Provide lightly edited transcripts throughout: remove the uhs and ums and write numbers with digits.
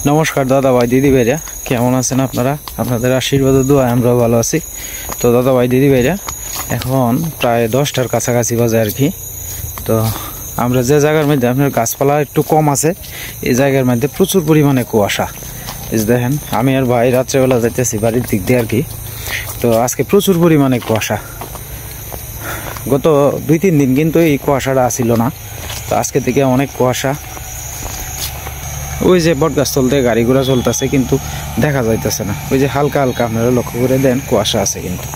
নমস্কার দাদা ভাই দিদি ভাইরা, কেমন আছেন আপনারা? আপনাদের আশীর্বাদ দোয়া আমরাও ভালো আছি। তো দাদা ভাই দিদি ভাইরা, এখন প্রায় 10টার কাছাকাছি বাজে আর কি। তো আমরা যে জায়গার মধ্যে আপনার গাছপালা একটু কম আছে, এই জায়গার মধ্যে প্রচুর পরিমাণে কুয়াশা। এই দেখেন, আমি আর ভাই রাত্রেবেলা যাইতেছি বাড়ির দিক দিয়ে আর কি। তো আজকে প্রচুর পরিমাণে কুয়াশা। গত 2-3 দিন কিন্তু এই কুয়াশাটা আসিল না, তো আজকে থেকে অনেক কুয়াশা। ওই যে বটগাছ তলতে গাড়ি ঘোড়া চলতেছে কিন্তু দেখা যাইতেছে না। ওই যে হালকা হালকা আপনারা লক্ষ্য করে দেন কুয়াশা আছে কিন্তু।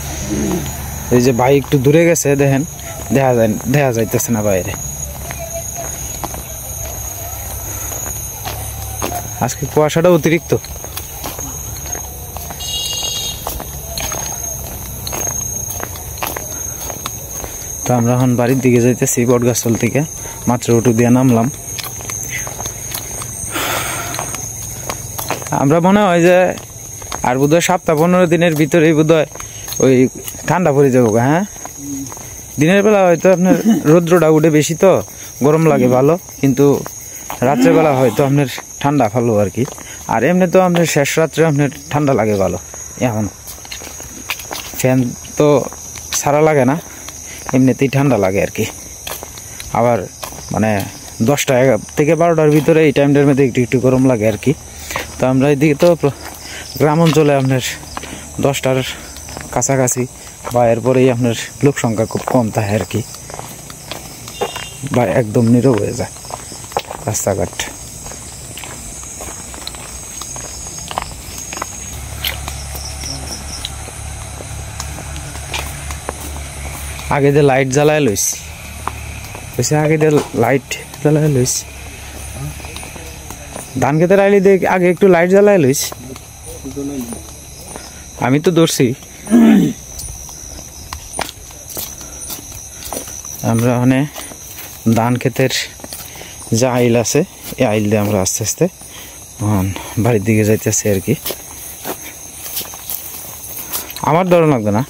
এই যে ভাই একটু দূরে গেছে, দেখেন দেখা যাইতেছে না বাইরে। আজকে কুয়াশাটা অতিরিক্ত। তো আমরা এখন বাড়ির দিকে যাইতেছি বটগাছ তল থেকে, মাত্র অটো দিয়ে নামলাম। আমরা মনে হয় যে আর বোধহয় 7-15 দিনের ভিতরেই বোধহয় ওই ঠান্ডা পড়ে যাবো। হ্যাঁ, দিনের বেলা হয়তো আপনার রৌদ্রটা উঠে বেশি, তো গরম লাগে ভালো, কিন্তু রাত্রেবেলা হয়তো আপনার ঠান্ডা ভালো আর কি। আর এমনি তো আপনার শেষ রাত্রে আপনার ঠান্ডা লাগে ভালো। এখন ফ্যান তো ছাড়া লাগে না, এমনিতেই ঠান্ডা লাগে আর কি। আবার মানে 10টা থেকে 12টার ভিতরে এই টাইমটার মধ্যে একটু একটু গরম লাগে আর কি। তো আমরা এদিকে তো গ্রাম অঞ্চলে আপনার 10টার কাছাকাছি বা এরপরেই আপনার লোক সংখ্যা খুব কম থাকে আর কি, বা একদম নীরব হয়ে যায় রাস্তাঘাট। আগে যে লাইট জ্বালায় লইছি, আগে যে লাইট জ্বালায় লইছি, ধান খেতের আইলি দিয়ে আগে একটু লাইট জ্বালায় লইছি। আমি তো ধরছি। আমরা ওখানে ধান ক্ষেতের যে আইল আছে, এই আইল দিয়ে আমরা আস্তে আস্তে বাড়ির দিকে যাইতেছি আর কি। আমার ডর লাগবে না,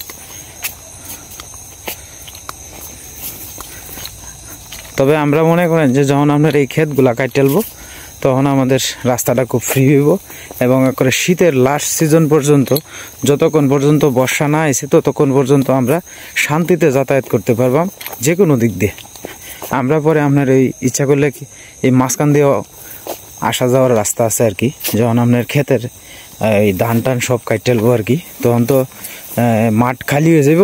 তবে আমরা মনে করেন যে যখন আপনার এই ক্ষেতগুলা কাটালবো তখন আমাদের রাস্তাটা খুব ফ্রি হইব, এবং করে শীতের লাস্ট সিজন পর্যন্ত, যতক্ষণ পর্যন্ত বর্ষা না আসে ততক্ষণ পর্যন্ত আমরা শান্তিতে যাতায়াত করতে পারবাম যে কোনো দিক দিয়ে। আমরা পরে আপনার এই ইচ্ছা করলে এই মাঝখান দিয়ে আসা যাওয়ার রাস্তা আছে আর কি। যখন আপনার ক্ষেতের এই ধান টান সব কাটালবো আর কি, তখন তো মাঠ খালি হয়ে যাব,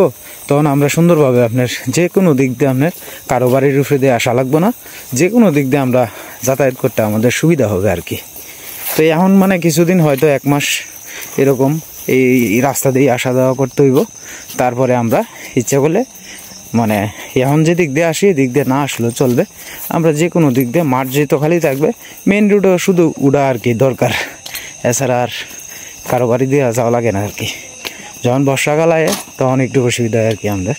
তখন আমরা সুন্দরভাবে আপনার যে কোনো দিক দিয়ে আপনার কারো বাড়ির উপরে দিয়ে আসা লাগবো না, যে কোনো দিক দিয়ে আমরা যাতায়াত করতে আমাদের সুবিধা হবে আর কি। তো এখন মানে কিছুদিন হয়তো 1 মাস এরকম এই রাস্তা দিয়ে আসা যাওয়া করতে হইব। তারপরে আমরা ইচ্ছা করলে মানে এখন যে দিক দিয়ে আসি এদিক দিয়ে না আসলেও চলবে, আমরা যে কোনো দিক দিয়ে, মাঠ যেহেতু খালি থাকবে, মেন রোডে শুধু উড়া আর কি দরকার, এছাড়া আর কারো বাড়ি দিয়ে যাওয়া লাগে না আর কি। যখন বর্ষাকাল আয় তখন একটু অসুবিধা হয় আর কি আমাদের।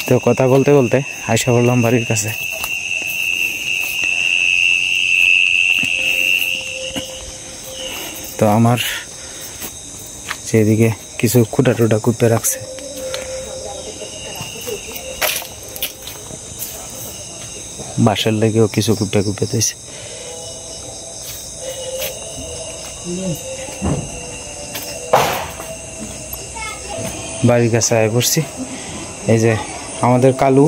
তো কথা বলতে বলতে আইসা বললাম বাড়ির কাছে। তো আমার সেদিকে কিছু খুঁটা টুটা কুপে রাখছে, বাসার লেগেও কিছু কুপে কুপে দিয়েছে। বাড়ির কাছে আয় পড়ছি। এই যে আমাদের কালু,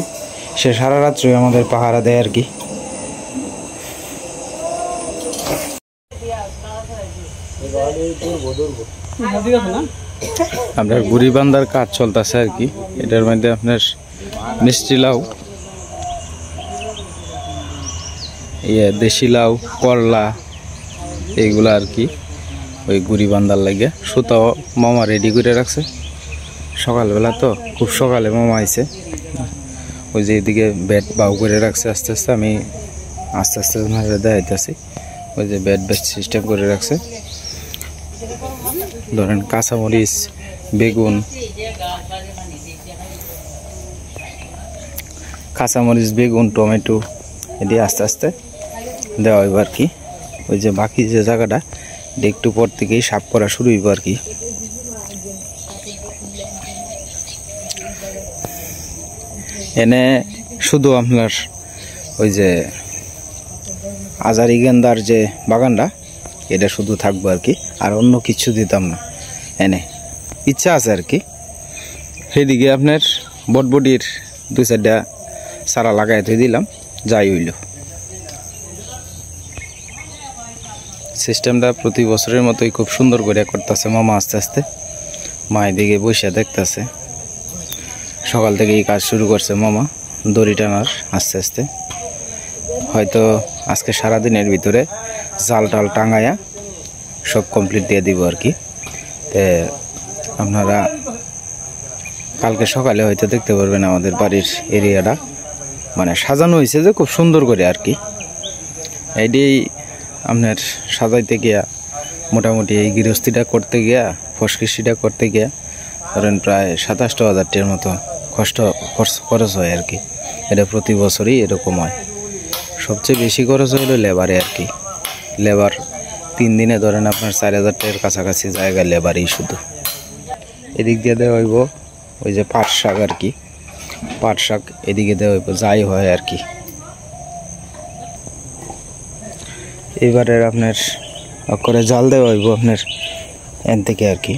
সে সারা রাত্রে আমাদের পাহারা দেয় আর কি। আপনার গুড়ি বান্ধার কাজ চলতেছে আর কি। এটার মধ্যে আপনার মিষ্টি লাউ, দেশি লাউ, করলা, এইগুলা আর কি ওই গুড়ি বান্ধার লাগে। সুতাও মামা রেডি করে রাখছে, সকালবেলা তো খুব সকালে মামা আইছে। ওই যে এদিকে বেড বাউ করে রাখছে, আস্তে আস্তে আমি আস্তে আস্তে দেখাইতেছি। ওই যে বেড সিস্টেম করে রাখছে। ধরেন কাঁচামরিচ, বেগুন, টমেটো এটি আস্তে আস্তে দেওয়া হইব আর কি। ওই যে বাকি যে জায়গাটা একটু পর থেকেই সাফ করা শুরু হইব আর কি। এনে শুধু আপনার ওই যে আজারি গেন্দার যে বাগানটা এটা শুধু থাকবো আর কি, আর অন্য কিছু দিতাম না। এনে ইচ্ছা আছে আর কি। সেদিকে আপনার বটবটির 2-4টা চারা লাগাই ধুয়ে দিলাম, যাই হইল। সিস্টেমটা প্রতি বছরের মতোই খুব সুন্দর করে করতেছে মামা আস্তে আস্তে। মা এদিকে বসে দেখতেছে, সকাল থেকে এই কাজ শুরু করছে মামা দড়ি টানার আস্তে আস্তে। হয়তো আজকে সারাদিনের ভিতরে জাল টাল টাঙায়া সব কমপ্লিট দিয়ে দিব আর কি। তো আপনারা কালকে সকালে হয়তো দেখতে পারবেন আমাদের বাড়ির এরিয়াটা মানে সাজানো হয়েছে যে খুব সুন্দর করে আর কি। এইটাই আপনার সাজাইতে গিয়া মোটামুটি এই গৃহস্থিটা করতে গিয়া ফসকৃষিটা করতে গিয়া ধরেন প্রায় 27,000 টাকার মতো খরচ হয় আর কি। এটা প্রতি বছরই এরকম হয়। সবচেয়ে বেশি খরচ হইলো লেবারে আর কি। লেবার 3 দিনে ধরেন আপনার 4,000 টাকার কাছাকাছি জায়গা লেবারই শুধু। এদিক দিয়ে দেওয়া হইব ওই যে পাট শাক আর কি, পাট শাক এদিকে দেওয়া হইব, যাই হয় আর কি। এবারের আপনার করে জাল দেওয়া হইব আপনার এন থেকে আর কি,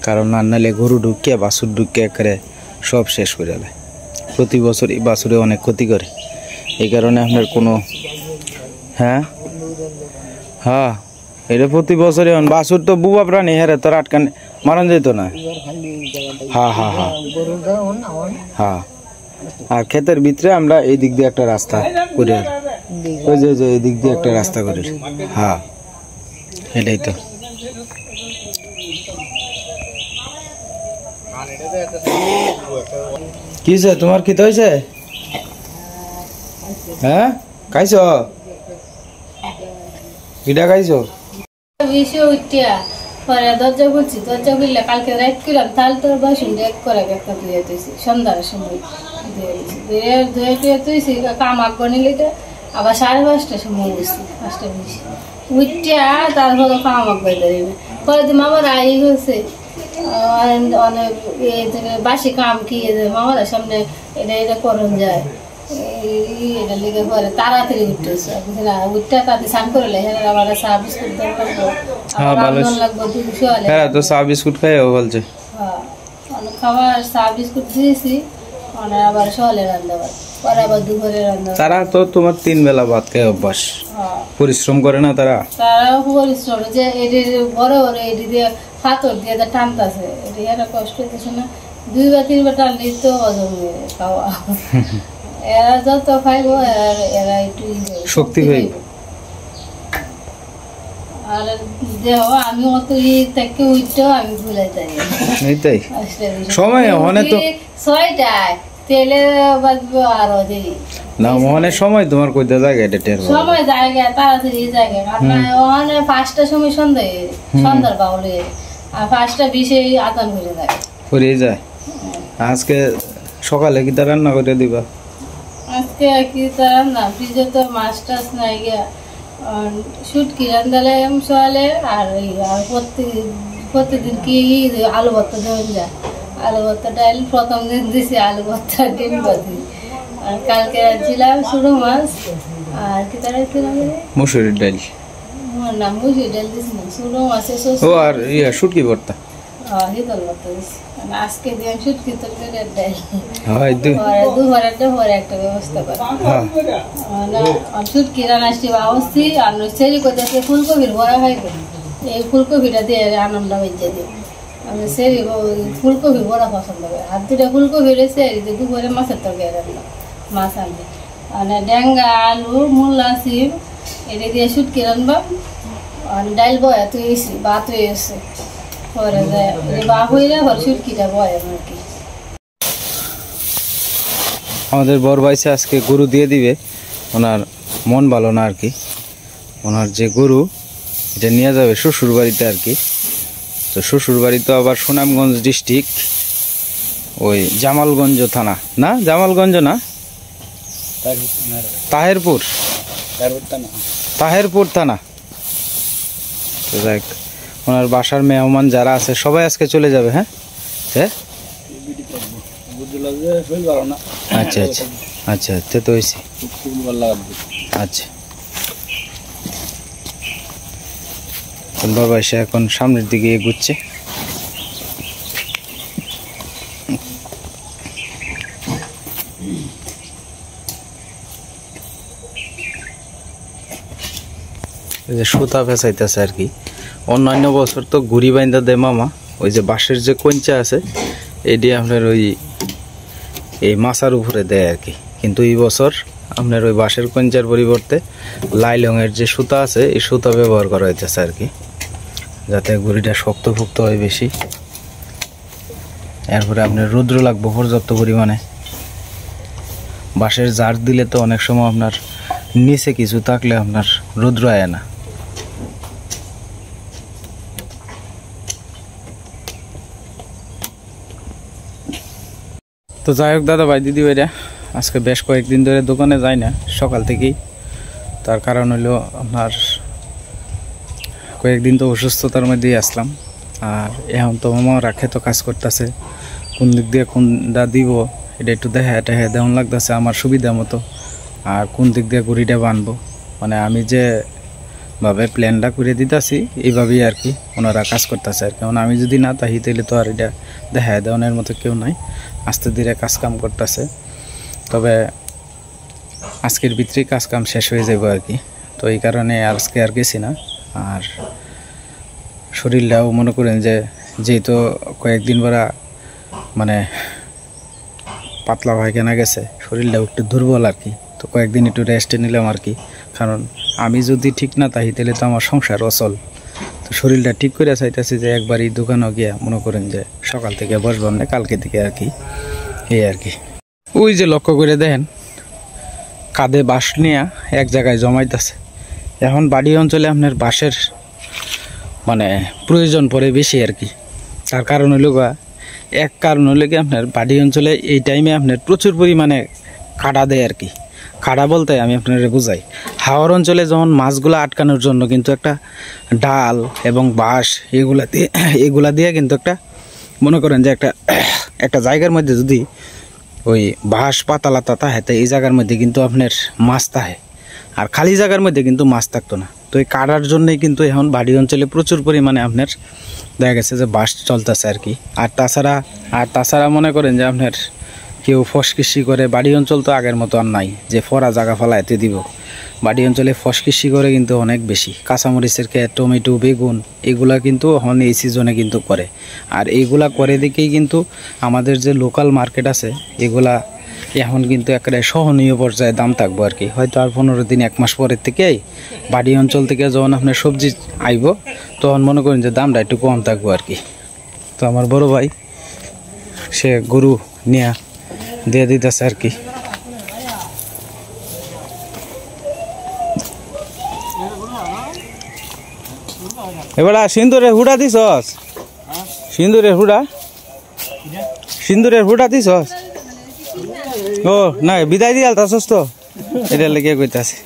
কারণ না নাহলে গরু ঢুকিয়ে বাছুর ঢুকিয়ে করে সব শেষ করে দেয়। প্রতি বছর এই বাছুরে অনেক ক্ষতি করে, এই কারণে আপনার কোনো হ্যাঁ এটা প্রতি বছরে বাছুর তো বুবা প্রাণী, হেরে তোর আটকান মারান যেত না। হ্যাঁ আর ক্ষেতের ভিতরে আমরা এই দিক দিয়ে একটা রাস্তা করে, ওই যে এই দিক দিয়ে একটা রাস্তা করে। হ্যাঁ এটাই তো। কি হয়েছে তোমার, কি হয়েছে? হ্যাঁ খাইছ, কিটা খাইছ? পরে দরজা খুলছি, দরজা খুললে কালকে রাত করলাম, তাহলে তোর বাসন এক করে একটা ধুয়ে তুইছি সন্ধ্যার সময় ধুয়ে টুয়ে তুইছি। কাম আগ নিলে আবার 5:30টার সময় উঠছি, 5টা বেশি উঠিয়া তারপর কাম আগ দেয় না। পরে তো মামার আই হয়েছে অনেক বাসি কাম কি মামার সামনে এটা করন যায়, এটা লেগে পরে তাড়াতাড়ি উঠতেছে না, উঠতে তাড়াতাড়ি স্নান করলে আবার চা বিস্কুট লাগবো, তো চা বিস্কুট খাইও বলছে। হ্যাঁ খাবার চা বিস্কুট দিয়েছি, আবার সকালে রান্না পরে আবার দুপুরে রান্না। তারা তো তোমার 3 বেলা ভাত খায় অভ্যাস, পরিশ্রম করে না তারা? তারাও পরিশ্রম, যে এটি বড় বড় এটি দিয়ে পাথর দিয়ে টানতেছে, এটি একটা কষ্ট হইতেছে না। 2 বা 3 বার টানলেই তো হজম খাওয়া। এরা যত খাইব এরা একটু শক্তি হইব। আর দেহ আমি অত থেকে উঠতেও আমি ভুলে যাই। এইটাই সময় মানে তো 6টায় তেলে বাজবো আরো দেরি না, মানে সময় তোমার কইতে জায়গা এটা টের সময় জায়গা তাড়াতাড়ি জায়গা। আপনার ওখানে 5টার সময় সন্ধ্যার বাউলে, আর 5:20 আদান করে যায় করে যায়। আজকে সকালে কি রান্না করে দিবা? আজকে কি রান্না, ফ্রিজে তো মাছ টাছ নাই গিয়া, শুটকি রান্দালে সকালে। আর প্রত্যেকদিন কি আলু ভর্তা দেওয়া যায়, আলু ভর্তা ডাল প্রথম দিন দিছি, আলু ভর্তা ডিম ভাজি। আর কালকে ছিলাম ছোটো মাছ, আর কি তারা মুসুরির ডাল, না মুসুরির ডাল দিছি না, ছোটো মাছের ও আর শুটকি ভর্তা। শীতল ভর্তা দিছি, আজকে দিয়ে শুটকি তরকারি ডাল। দুপুরে একটা ব্যবস্থা করে শুটকি রান্নাটি বাবস্তি। আর সেরি করতেছে ফুলকপির বড়া খাইবে, এই ফুলকপিটা দিয়ে আনন্দ বেঁচে দিই। আমি সেরি ফুলকপি বড়া পছন্দ করি, আর 2টা ফুলকপি রয়েছে দুপুরে মাছের তরকারি রান্না, মাছ আনবে। মানে ডেঙ্গা আলু মূলা সিম এটা দিয়ে শুটকি রান্না। আর ডাল বয়া তুই এসি ভাত হয়ে এসে পরে যায় বা হইলে ঘর শুটকিটা বয় আর কি। আমাদের বড় ভাইসে আজকে গরু দিয়ে দিবে, ওনার মন ভালো না আর কি। ওনার যে গরু এটা নিয়ে যাবে শ্বশুর বাড়িতে আর কি। তো শ্বশুর বাড়ি তো আবার সুনামগঞ্জ ডিস্ট্রিক্ট, ওই জামালগঞ্জ থানা না, জামালগঞ্জ না, তাহেরপুর থানা। তো দেখ ওনার বাসার মেহমান যারা আছে সবাই আজকে চলে যাবে। হ্যাঁ আচ্ছা আচ্ছা আচ্ছা তে তো হয়েছি। আচ্ছা বাবা এসে এখন সামনের দিকে এগুচ্ছে। যে সুতা ফেসাইতেছে আর কি। অন্যান্য বছর তো ঘুড়ি বাইন্দা দেয় মামা, ওই যে বাঁশের যে কঞ্চা আছে এটি আপনার ওই এই মাছার উপরে দেয় আর কি। কিন্তু এই বছর আপনার ওই বাঁশের কঞ্চার পরিবর্তে লাইলংয়ের যে সুতা আছে এই সুতা ব্যবহার করা হইতেছে আর কি, যাতে ঘুড়িটা শক্তভুক্ত হয় বেশি। এরপরে আপনার রৌদ্র লাগবে পর্যাপ্ত পরিমাণে। বাঁশের জার দিলে তো অনেক সময় আপনার নিচে কিছু থাকলে আপনার রৌদ্র আয় না। তো যাই হোক দাদা ভাই দিদি ভাইরা, আজকে বেশ কয়েকদিন ধরে দোকানে যাই না সকাল থেকেই। তার কারণ হলো আপনার কয়েকদিন তো অসুস্থতার মধ্যেই আসলাম। আর এখন তো মামারা খেতো কাজ করতেছে, কোন দিক দিয়ে কোনটা দিব এটা একটু দেখা দেওয়ান লাগতেছে আমার সুবিধা মতো। আর কোন দিক দিয়ে ঘুড়িটা বানবো, মানে আমি যে ভাবে প্ল্যানটা করে দিতেছি এইভাবেই আর কি ওনারা কাজ করতেছে আর কি। কারণ আমি যদি না তাহি তাইলে তো আর এটা দেখা দেওয়ানের মতো কেউ নাই, আস্তে ধীরে কাজ কাম করতেছে। তবে আজকের ভিতরেই কাজ কাম শেষ হয়ে যাব আর কি। তো এই কারণে আজকে আর গেছি না। আর শরীরটাও মনে করেন যে যেহেতু কয়েকদিন পরা মানে পাতলা পায়খানা গেছে, শরীরটাও একটু দুর্বল আর কি। তো কয়েকদিন একটু রেস্টে নিলাম আর কি, কারণ আমি যদি ঠিক না তাই তাহলে তো আমার সংসার অচল। তো শরীরটা ঠিক করে চাইতেছি যে একবারই দোকানে গিয়া মনে করেন যে সকাল থেকে বসবাম না কালকে থেকে আর কি, এই আর কি। ওই যে লক্ষ্য করে দেখেন কাঁধে বাঁশ নিয়ে এক জায়গায় জমাইতেছে। এখন বাড়ি অঞ্চলে আপনার বাঁশের মানে প্রয়োজন পড়ে বেশি আর কি। তার কারণ হলো এক কারণ হলো কি আপনার বাড়ি অঞ্চলে এই টাইমে আপনার প্রচুর পরিমাণে কাটা দেয় আর কি। কাটা বলতে আমি আপনাদের বুঝাই, হাওর অঞ্চলে যখন মাছগুলো আটকানোর জন্য কিন্তু একটা ডাল এবং বাঁশ এগুলা দিয়ে কিন্তু একটা মনে করেন যে একটা জায়গার মধ্যে যদি ওই বাঁশ পাতালাতা তাহে তো এই জায়গার মধ্যে কিন্তু আপনার মাছ তাহে, আর খালি জায়গার মধ্যে কিন্তু মাছ থাকতো না। তো এই কাটার জন্যই কিন্তু এখন বাড়ি অঞ্চলে প্রচুর পরিমাণে আপনার দেখা গেছে যে বাঁশ চলতেছে আর কি। আর তাছাড়া মনে করেন যে আপনার কেউ ফসকিসি করে, বাড়ি অঞ্চল তো আগের মতো আর নাই যে ফরা জায়গা ফেলাইতে দিব। বাড়ি অঞ্চলে ফসকিসি করে কিন্তু অনেক বেশি, কাঁচামরিচের ক্ষেত, টমেটো, বেগুন এগুলা কিন্তু এখন এই সিজনে কিন্তু করে। আর এইগুলা করে দিকেই কিন্তু আমাদের যে লোকাল মার্কেট আছে এগুলা এখন কিন্তু একেবারে সহনীয় পর্যায়ে দাম থাকবো আর কি। হয়তো আর 15 দিন 1 মাস পরের থেকেই বাড়ি অঞ্চল থেকে যখন আপনার সবজি আইব তখন মনে করেন যে দামটা একটু কম থাকবো আর কি। তো আমার বড় ভাই সে গরু নিয়ে দিয়ে দিতেছে আর কি। এবার সিন্দুরের হুড়া দিছস, সিন্দুরের হুড়া দিছস। ও না বিদায় দিয়াল তাছস তো এটা লেগে কইতাছে।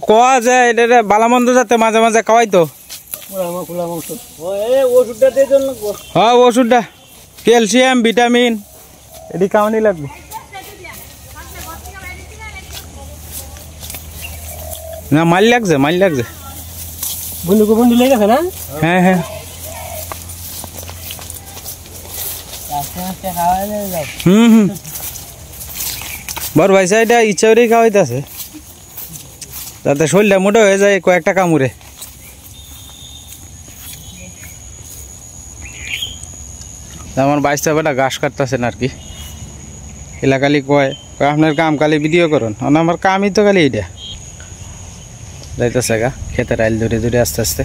কোয়া যে এটা বালামন্দ যাতে মাঝে মাঝে খাওয়াই তো। হ্যাঁ ওষুধটা ক্যালসিয়াম ভিটামিন এটি খাওয়ানি লাগবে। না মাল লাগছে বন্ধু লেগেছে না। হ্যাঁ হ্যাঁ বড় ভাই এটা ইচ্ছা করেই খাওয়াইতেছে যাতে শরীরটা মোটা হয়ে যায় কয়েকটা কামড়ে। আমার বাইশটা বেটা ঘাস কাটতেছেন আর কি। এলাকালি কয় আপনার কাম কালি ভিডিও করুন, আমার কামই তো খালি এইটা যাইতেছে গা খেতের আইল ধরে আস্তে আস্তে।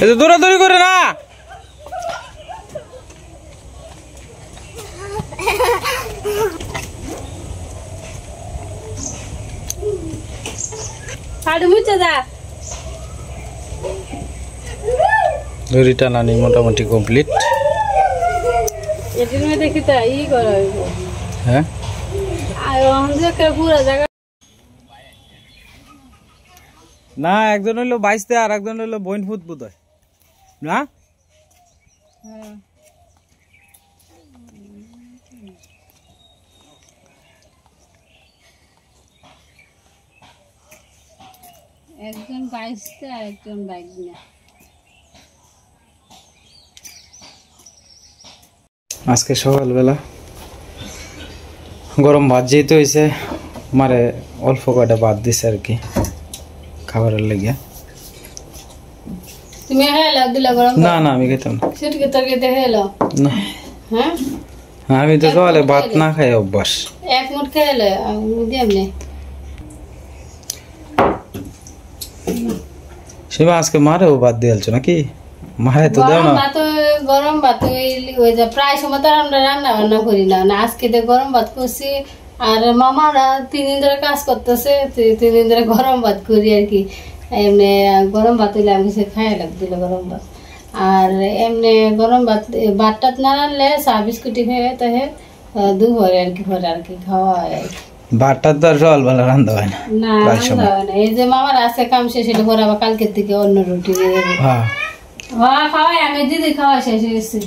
এই তো দৌড়াদৌড়ি করে না। দড়ি টানানি মোটামুটি কমপ্লিট। হ্যাঁ না একজন হইলো বাইশতে আর একজন হইলো বইন ফুট বোধ হয় না। একজন 22টা আর একজন 22 না। আজকে সকালবেলা গরম ভাত যেতে হয়েছে, মারে অল্প কয়টা ভাত দিছে আর কি খাবারের লেগে। তুমি হেলা দিলা গরম? না না আমি খেতাম না। সেটকে তরকারিতে হেলা না হ্যাঁ, আমি তো সকালে ভাত না খাই অভ্যাস। এক মুঠ খেলে আমি এমনি সেবা আজকে মারেও ভাত দিয়েছো নাকি? মায়ে তো দাও না। গরম ভাত ওই যে প্রায় সময় তো আমরা রান্না বান্না করি না, আজকে তো গরম ভাত করছি। আর মামারা 3 দিন ধরে কাজ করতেছে, 3 দিন ধরে গরম ভাত করি আর কি। এমনি গরম ভাত হইলে আমি সে খাই লাগছিল গরম ভাত। আর এমনি গরম ভাতটা না রানলে চা বিস্কুটি খেয়ে তাহে দুপুরে আর কি খাওয়া হয় আর কি। ভাতটা তো আর সকালবেলা রান্না হয় না। না রান্না হয় না, এই যে মামার আছে কাম শেষ হলে পরে আবার কালকের থেকে অন্য রুটি দিয়ে দেবো। হ্যাঁ খাওয়াই আমি দিদি খাওয়া শেষ হয়ে গেছি।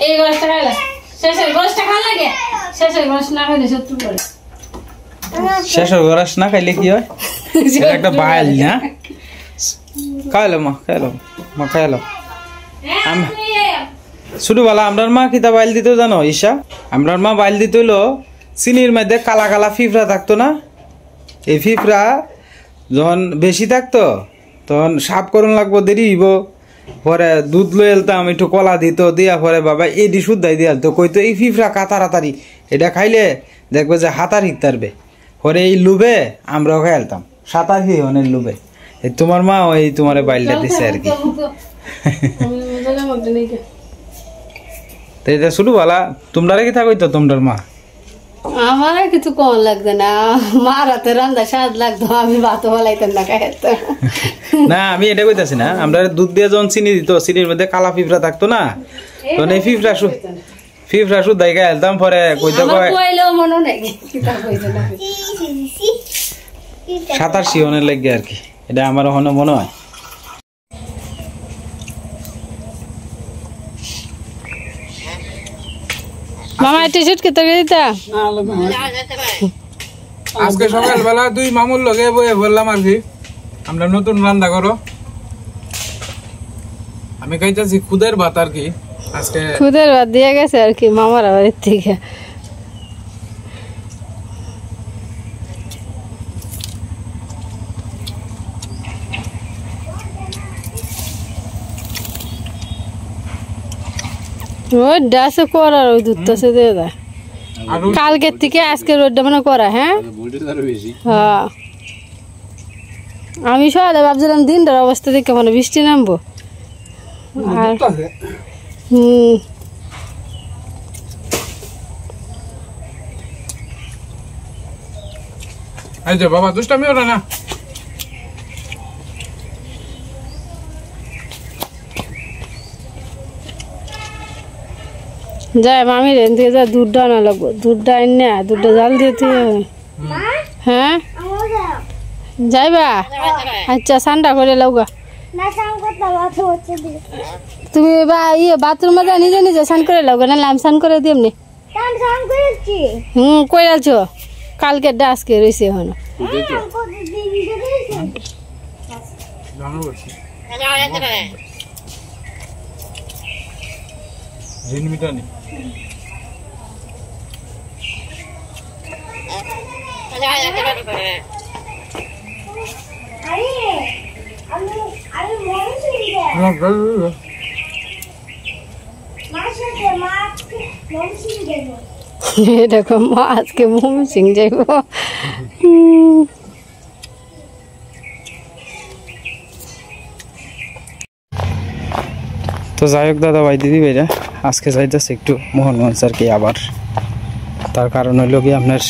এই গোষ্ঠটা খাইলা শেষের গোষ্ঠটা খাওয়া লাগে, শেষের গোষ্ঠ না খাইলে শত্রু করে। শেষের গোষ্ঠ না খাইলে কি হয়? একটা বাইল না খাইলো মা, খাইলো ছোটবেলা আমরার মা কিতা বাইল দিত জানো ঈশা? আমরার মা বাইল দিত হইলো চিনির মধ্যে কালা কালা ফিফরা থাকতো না, এই ফিফরা যখন বেশি থাকতো তখন সাফ করুন লাগবো, দেরি হইব। পরে দুধ লই এলতাম, একটু কলা দিত, দিয়া পরে বাবা এডি শুদ্ধাই দিয়ে তো কইতো এই ফিফরা কাতারাতারি এটা খাইলে দেখবে যে হাতার হিকতারবে। পরে এই লুবে আমরাও খাইলতাম সাঁতার কি অনেক লুবে। এই তোমার মা ওই তোমার বাইলটা দিছে আর কি। তো এটা শুরু বলা তোমরা কি থাকতো তোমার মা? আমার কিছু কম লাগতো না, মার হাতে রান্না স্বাদ লাগতো, আমি ভাত বলাইতাম না খাইতাম না। আমি এটা কইতাছি না, আমরা দুধ দিয়ে যখন চিনি দিত, চিনির মধ্যে কালা ফিফরা থাকতো না, তখন এই ফিফরা শুদ্ধাই খাইলতাম। পরে কইতে সাঁতার শিওনের লাগে আর কি, এটা আমার ওখানে মনে হয়। মামা টি-শার্ট কে তরকারি দিতা? আজকে সকালবেলা 2 মামুর লগে বয়ে বললাম আর কি আমরা নতুন রান্না করো। আমি খাইতেছি খুদের ভাত আর কি। আজকে খুদের ভাত দিয়ে গেছে আর কি মামার বাড়ির থেকে। রোডটা আছে করার, ওই দুধটা সে দিয়ে দেয় কালকের থেকে আজকে রোডটা মানে করা। হ্যাঁ হ্যাঁ, আমি সকালে ভাবছিলাম দিনটার অবস্থা দেখে মানে বৃষ্টি নামবো। আর এই যে বাবা দুষ্টামি ওরা না। যাই মামির এন থেকে যা দুধটা আনা লাগবো, দুধটা এনে দুধটা জাল দিতে। হ্যাঁ যাইবা? আচ্ছা ঠান্ডা করে লাউগা। তুমি বাথরুমে যা নিজে নিজে স্নান করে লাউগা, না আমি স্নান করে দিই এমনি। কই আছো? কালকে আজকে রয়েছে এখন। দেখো মা আজকে মমি সিং যাইব। তো যাই হোক দাদা ভাই দিদি ভাইরা, আজকে যাইতেছে একটু মোহনগঞ্জ আর কি। আবার তার কারণ হইল কি আপনার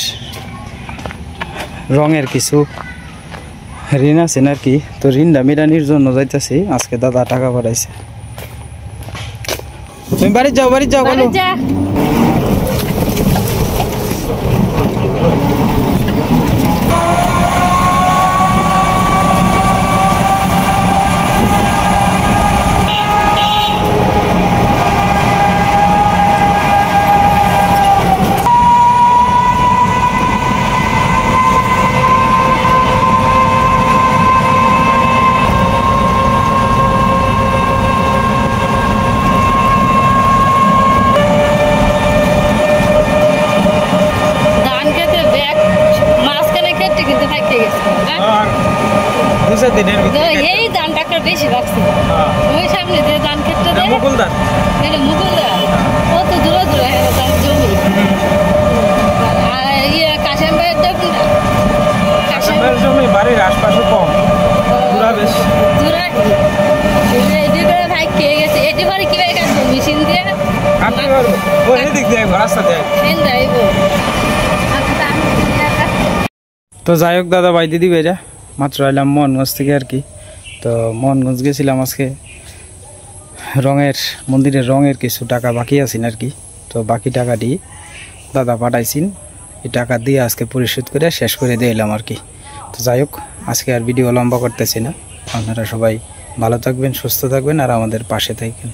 রঙের কিছু ঋণ আছেন আর কি, তো ঋণটা মেটানির জন্য যাইতেছি। আজকে দাদা টাকা পাঠাইছে। তুমি বাড়ি যাও বলো। বেশি রাখছে ওই সামনে যে ধান ক্ষেতটা দেয় মুকুলদার এটা মুকুলদা কত দূরে দূরে হেরা তার জমি আর ইয়ে কাশেম ভাইয়ের দেখুনটা কাশেমের জমি বাড়ির আশপাশে কম পুরা বেশ দূরে এদিকে করে ভাই খেয়ে গেছে এটি করে কিভাবে কাটবো মেশিন দিয়ে কাটতে পারবো ওই এদিক দিয়ে রাস্তা দিয়ে যাইবো তো যাই হোক দাদা ভাই দিদি বেজা মাত্র এলাম মোহনগঞ্জ থেকে আর কি। তো মোহনগঞ্জ গেছিলাম আজকে মন্দিরের রঙের কিছু টাকা বাকি আছেন আর কি। তো বাকি টাকা দিয়ে দাদা পাঠাইছেন, এই টাকা দিয়ে আজকে পরিশোধ করে শেষ করে দিয়ে এলাম আর কি। তো যাই হোক আজকে আর ভিডিও লম্বা করতেছি না, আপনারা সবাই ভালো থাকবেন, সুস্থ থাকবেন আর আমাদের পাশে থাকবেন।